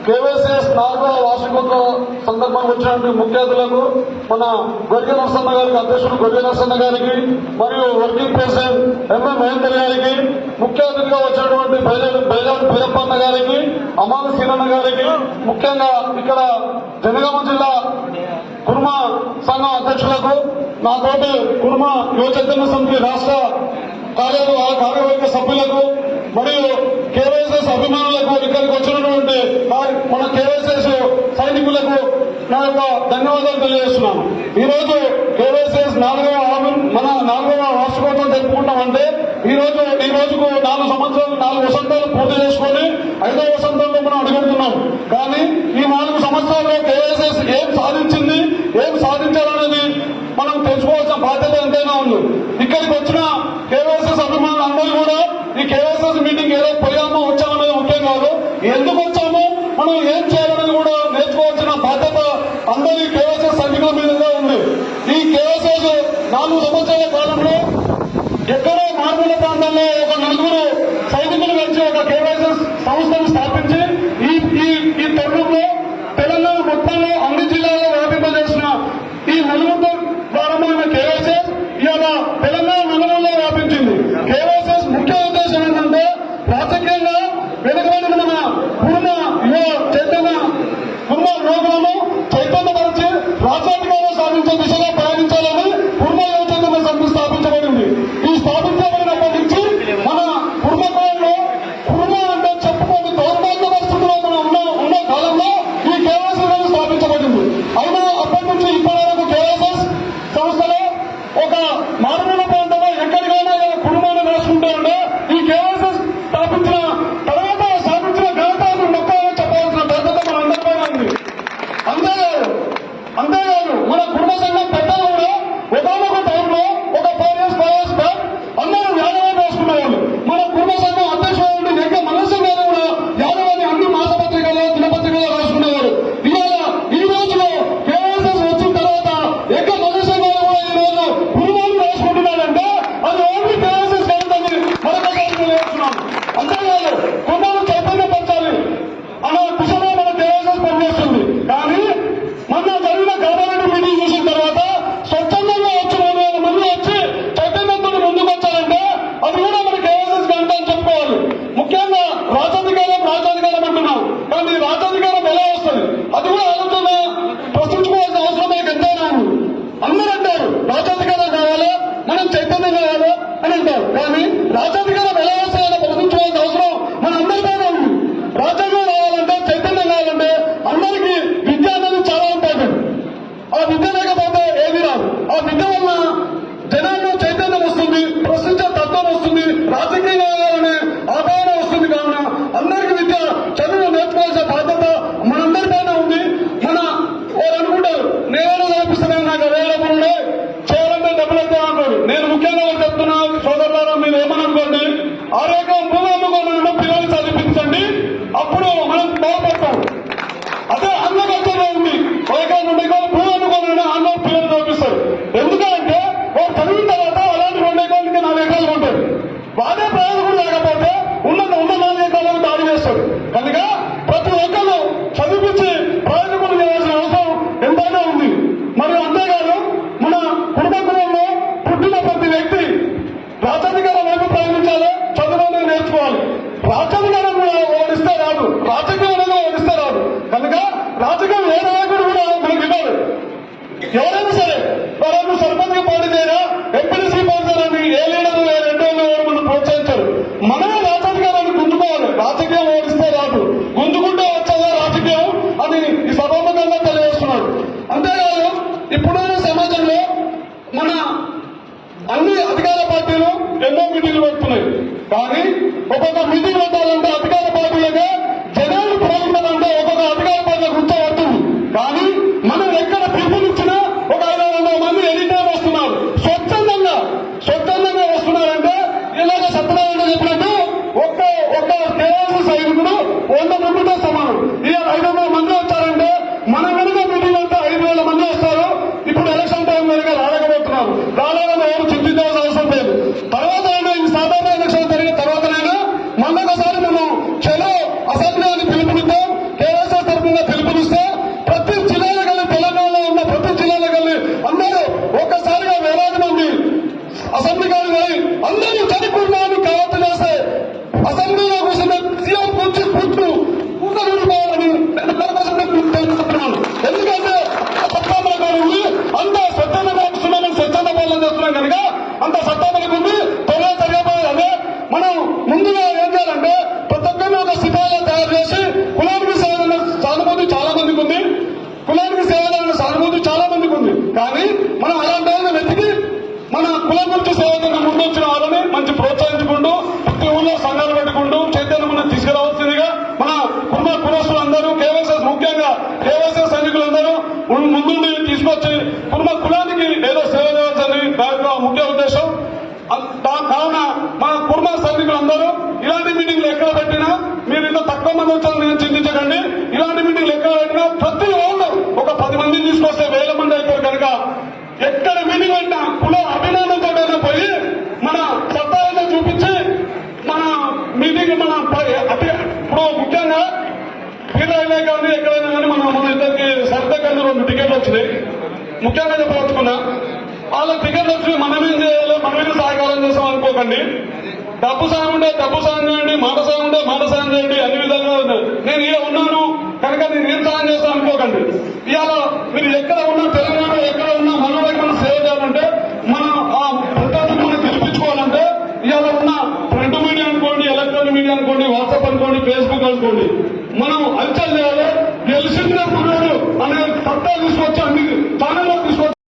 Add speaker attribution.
Speaker 1: KYCS 4వ వార్షికోత్సవ సందర్భంగా వచ్చినటువంటి ముఖ్య అతిథులకు మన గొర్రె నరసన్న గారికి, అధ్యక్షుడు గొర్రె నరసన్న గారికి మరియు వర్కింగ్ ప్రెసిడెంట్ ఎంఎం మహేందర్ గారికి, ముఖ్య అతిథిగా వచ్చినటువంటి బైలాడి భీరప్పన్న గారికి, అమాల సీనన్న గారికి, ముఖ్యంగా ఇక్కడ జనగామ జిల్లా కుర్మా సంఘం అధ్యక్షులకు, నాతోటి కుర్మా యువ చైతన్య సమితి రాష్ట్ర కార్యవర్గ సభ్యులకు మరియు కేవైసీఎస్ అభిమానులకు, ఇక్కడికి వచ్చినటువంటి మన కేవైసీఎస్ సైనికులకు నా యొక్క ధన్యవాదాలు తెలియజేస్తున్నాను. ఈ రోజు కేవైసీఎస్ 4వ వార్షికోత్సవం జరుపుకుంటామంటే ఈ రోజుకు 4 సంవత్సరాలు 4 వసంతాలు పూర్తి చేసుకుని 5వ వసంతంలో మనం అడుగుతున్నాం. కానీ ఈ 4 సంవత్సరాల్లో కేవైసీఎస్ ఏం సాధించింది, ఏం సాధించాలనేది మనం తెలుసుకోవాల్సిన బాధ్యత ఎంతైనా ఉంది. ఇక్కడికి వచ్చిన కేవైసీఎస్ అభిమానులు అందరూ కూడా ఈ కేవైసీఎస్ మీటింగ్ ఏదో పోయామో వచ్చామనేది ముఖ్యం కాదు, ఎందుకు వచ్చామో మనం ఏం చేయాలనేది కూడా నేర్చుకోవాల్సిన బాధ్యత అందరి కేవైసీఎస్ సైనికుల మీదుగా ఉంది. ఈ కేవైసీఎస్ 4 సంవత్సరాల కాలంలో ఎక్కడో మారుమూల ప్రాంతంలో ఒక 4 సైనికులు కలిసి ఒక కేవైసీఎస్ సంస్థను స్థాపించి ఈ తరుణంలో తెలంగాణ మొత్తంలో అన్ని జిల్లాల్లో వ్యాపింపజేసిన ఈ నలుగురితో ప్రారంభమైన కేవైసీఎస్ ఇవాళ తెలంగాణ నగరంలో వ్యాపించింది. కేవైసీఎస్ ముఖ్య ఉద్దేశం ఏంటంటే రాజకీయంగా వెనుకబడిన మన కుర్మ యువకులను చైతన్యపరిచి రాజ్యాధికారం సాధించే దిశగా ప్రయాణించాలని కుర్మ యువ చైతన్య సమితి స్థాపించబడింది. ఈ స్థాపించబడినప్పటి నుంచి మన కుర్మకాలంలో కుర్మ అంటే చెప్పుకొని దౌర్భాగ్య పరిస్థితిలో మనం ఉన్న కాలంలో ఈ కేవైసీఎస్ స్థాపించబడింది. అయినా అప్పటి నుంచి ఇప్పటి వరకు కేవైసీఎస్ సంస్థలో ఒక మారుమూల ప్రాంతంలో ఎక్కడికైనా కుటుంబాన్ని రాసుకుంటూ ఉంటే ఈ కేవైసీఎస్ స్థాపించిన తర్వాత స్థాపించిన ఘనతను మొత్తం చెప్పాల్సిన బాధ్యత మన అందరిపైన ఉంది. అంతేకాదు మన కుటుంబ సంఘం పెద్దలు కూడా ఒకనొక టైంలో ఒక 4 years 5 years బ్యాక్ అందరూ యాదవాన్ని రాసుకునేవాళ్ళు. మన కుటుంబ సంఘం అధ్యక్షుడు నెక్క మనసు గారు కూడా యాదవాన్ని అన్ని మాసపత్రికల్లో దినపత్రికల్లో రాసుకునేవారు. ఇవాళ ఈ రోజులో కేవైసీఎస్ వచ్చిన తర్వాత ఎక్క మనసు గారు కూడా ఈ రోజు కుటుంబాన్ని రాసుకుంటున్నారంటే అది ఓన్లీ కేవైసీఎస్ కాదని మరొకసారి తెలియజేస్తున్నాం. అంతేకాదు కుటుంబాలు చైతన్యపరచాలి అనే దిశలో మన కేవైసీఎస్ పనిచేస్తుంది. కానీ మొన్న జరిగిన గవర్నమెంట్ మీటింగ్ చూసిన తర్వాత స్వచ్ఛందంగా వచ్చిన 2,000 మంది వచ్చి చైతన్యంతో ముందుకు వచ్చారంటే అది కూడా మన కేవైసీఎస్ గంట అని చెప్పుకోవాలి. ముఖ్యంగా రాజ్యాధికారం అంటున్నాం, కానీ రాజ్యాధికారం ఎలా వస్తుంది అది కూడా ఆలోచన ప్రశ్నించుకోవాల్సిన అవసరం మనకు ఎంతైనా ఉంది. అందరూ అంటారు రాజ్యాధికారం కావాలి, మనం చైతన్యం కావాలి అని అంటారు, కానీ రాజ్యాధికారం ఎలా వస్తాయని ప్రశ్నించుకోవాల్సిన అవసరం మన అందరిపైన ఉంది. రాజ్యాంగం రావాలంటే చైతన్యం కావాలంటే అందరికీ విద్య అనేది చాలా ఇంపార్టెంట్. ఆ విద్య లేకపోతే ఏది రాదు. ఆ విద్య వల్ల జనాల్లో చైతన్యం వస్తుంది, ప్రశ్నించే తత్వం వస్తుంది, రాజకీయం కావాలనే ఆదాయం వస్తుంది. కావున అందరికీ విద్య చదువు నేర్చుకోవాల్సిన బాధ్యత మనందరిపైన ఉంది. వారు అనుకుంటారు నేనేదో నేర్పిస్తున్నాను, నాకు అవైలబుల్ ఉండే చేయాలంటే డబ్బులు అయితే అంటారు. నేను ముఖ్యంగా చెప్తున్నా సోదరులారా, మీరు ఏమని అనుకోండి, 6 ఎకరం భూమి అమ్ముకోవాలన్నా పిల్లల్ని చదివించండి, అప్పుడు మనం బాగుపడతాం. అదే అన్న కల్చర్ ఉంది, 1 ఎకరం 2 ఎకరాలు భూమి అమ్ముకోవాలన్నా అన్న పిల్లలు చదివిస్తారు. ఎందుకంటే వారు చదివిన తర్వాత అలాంటి 2 ఎకరాలకి 4 ఎకరాలు ఉంటారు. వాడే ప్రయోజనం లేకపోతే ఉన్న 4 ఎకరాలకు దాడి చేస్తారు. కనుక ప్రతి ఒక్కరు చదివించి ప్రయోజనం చేయాల్సిన అవసరం ఎంతైనా ఉంది. మరియు అంతేకాదు మన కుటుంబంలో పుట్టిన ప్రతి వ్యక్తి రాజ్యాధికారం వైపు ప్రయాణించాలి, చదువులను నేర్చుకోవాలి. రాజ్యాధికారం కూడా ఓడిస్తే రాదు, రాజకీయం అనేది ఓడిస్తే రాదు. కనుక రాజకీయం ఏ నాయకుడు కూడా మనకి ఇవ్వాలి. ఎవరైనా సరే వారు సర్పంచ్ పోటీ చేయరా, ఎంపీసీ పోటీ చేయరని ఏ లీడర్ రెండో మనం ప్రోత్సహించారు. మనమే రాజ్యాధికారాన్ని గుంజుకోవాలి. రాజకీయం ఓడిస్తే రాదు, గుంజుకుంటే వచ్చేదా రాజకీయం అని ఈ సభాముఖంగా తెలియజేస్తున్నాడు. అంతేకాదు ఇప్పుడున్న సమాజంలో మన అన్ని అధికార పార్టీలు ఎన్నో మీటింగ్లు పెడుతున్నాయి. కానీ ఒక్కొక్క మీటింగ్ పెట్టాలంటే అధికార పార్టీలుగా జనాలు పురోగమంటే ఒక్కొక్క అధికార పార్టీలో కూర్చోబడుతుంది. కానీ మనం ఎక్కడ పిలుపునిచ్చినా ఒక 500 మంది ఎనీ టైం వస్తున్నారు. స్వచ్ఛందంగా వస్తున్నారంటే ఇలాగ సత్యనారాయణ చెప్పినట్టు ఒక్క కేవైసీ సైనికుడు 100 మందితో సమానం. ఇలా 500 మంది వచ్చారంటే మన వెనుక మీటింగ్ అంతా 5,000 మంది వస్తారు. ఇప్పుడు ఎలక్షన్ టైం కనుక రాలేకపోతున్నారు. రాలేదని ఎవరు చింతించాల్సిన అవసరం లేదు. తర్వాత ఈ సాధారణ ఎలక్షన్ జరిగిన తర్వాతనైనా మళ్ళొకసారి మనం ఇప్పుడు ఊరిపోవాలని తెలుసుకుంటున్నాను. ఎందుకంటే సత్తామల గారు ఉంది, అంత స్వచ్ఛంద నడుస్తున్నామని స్వచ్ఛంద పాలన చేస్తున్నాం కనుక అంత సత్తామలకు ఉంది. త్వరగా జరిగిపోయేది అదే. మనం ముందుగా ఏం చేయాలంటే ప్రతి ఒక్కరిని ఒక సిపాయిలో తయారు చేసి కులానికి సేవ సానుభూతి చాలా మందికి ఉంది, కులానికి సేవ సానుభూతి చాలా మందికి ఉంది. కానీ మనం అలాంటి వాళ్ళని వెతికి మన కులం గురించి సేవకులు ముందొచ్చిన వాళ్ళని మంచి ప్రోత్సహించుకుంటూ ప్రతి ఊళ్ళో సంఘాలు పెట్టుకుంటూ చైతన్యం మనం తీసుకురావాల్సిందిగా మన కులస్తులు అందరూ కేవైసీఎస్ ముఖ్యంగా కేవైసీఎస్ సైనికులందరూ ముందుండి తీసుకొచ్చి కులానికి ఏదో సేవ చేయాల్సింది నా యొక్క ముఖ్య ఉద్దేశం. కావున మన కుర్మ సైనికులందరూ ఇలాంటి మీటింగ్లు ఎక్కడ పెట్టినా మీరు ఇంత తక్కువ మంది వచ్చారని నేను చింతించకండి. ఇలాంటి మీటింగ్లు ఎక్కడ పెట్టినా ప్రతి వాళ్ళు ఒక 10 మందిని తీసుకొస్తే 1000 మంది అయిపోయారు కనుక ఎక్కడ మీటింగ్ పెట్టినా కుల అభిమానంతో పోయి మన సత్తాలను చూపించి మన మీటింగ్ మన ఇప్పుడు ముఖ్యంగా పీరైనా కానీ ఎక్కడైనా కానీ మన ఇద్దరికి సరిగ్గా 2 టికెట్లు వచ్చినాయి. ముఖ్యంగా చెప్పవచ్చుకున్నా వాళ్ళ టికెట్లు వచ్చి మనమేం చేయాలి, మనమేం సహకారం చేస్తాం అనుకోకండి. డబ్బు సాయం ఉంటే డబ్బు సాయం చేయండి, మాట సాయం ఉంటే మాట సాయం చేయండి. అన్ని విధాలుగా నేను ఇలా ఉన్నాను కనుక నేను ఏం సాయం చేస్తాను అనుకోకండి. ఇవాళ మీరు ఎక్కడ ఉన్నా తెలంగాణ ఎక్కడ ఉన్నా మనలోకి మనం సేవ చేయాలంటే మనం ఆ ప్రజలకు మనం గెలిపించుకోవాలంటే ఇవాళ ఉన్న ప్రింట్ మీడియా అనుకోండి, ఎలక్ట్రానిక్ మీడియా అనుకోండి, వాట్సాప్ అనుకోండి, ఫేస్బుక్ అనుకోండి, మనం హల్చల్ చేయాలి. గెలిచిందే మనోడు అనే సత్తా తీసుకొచ్చి అన్ని ఛానల్లో తీసుకొచ్చి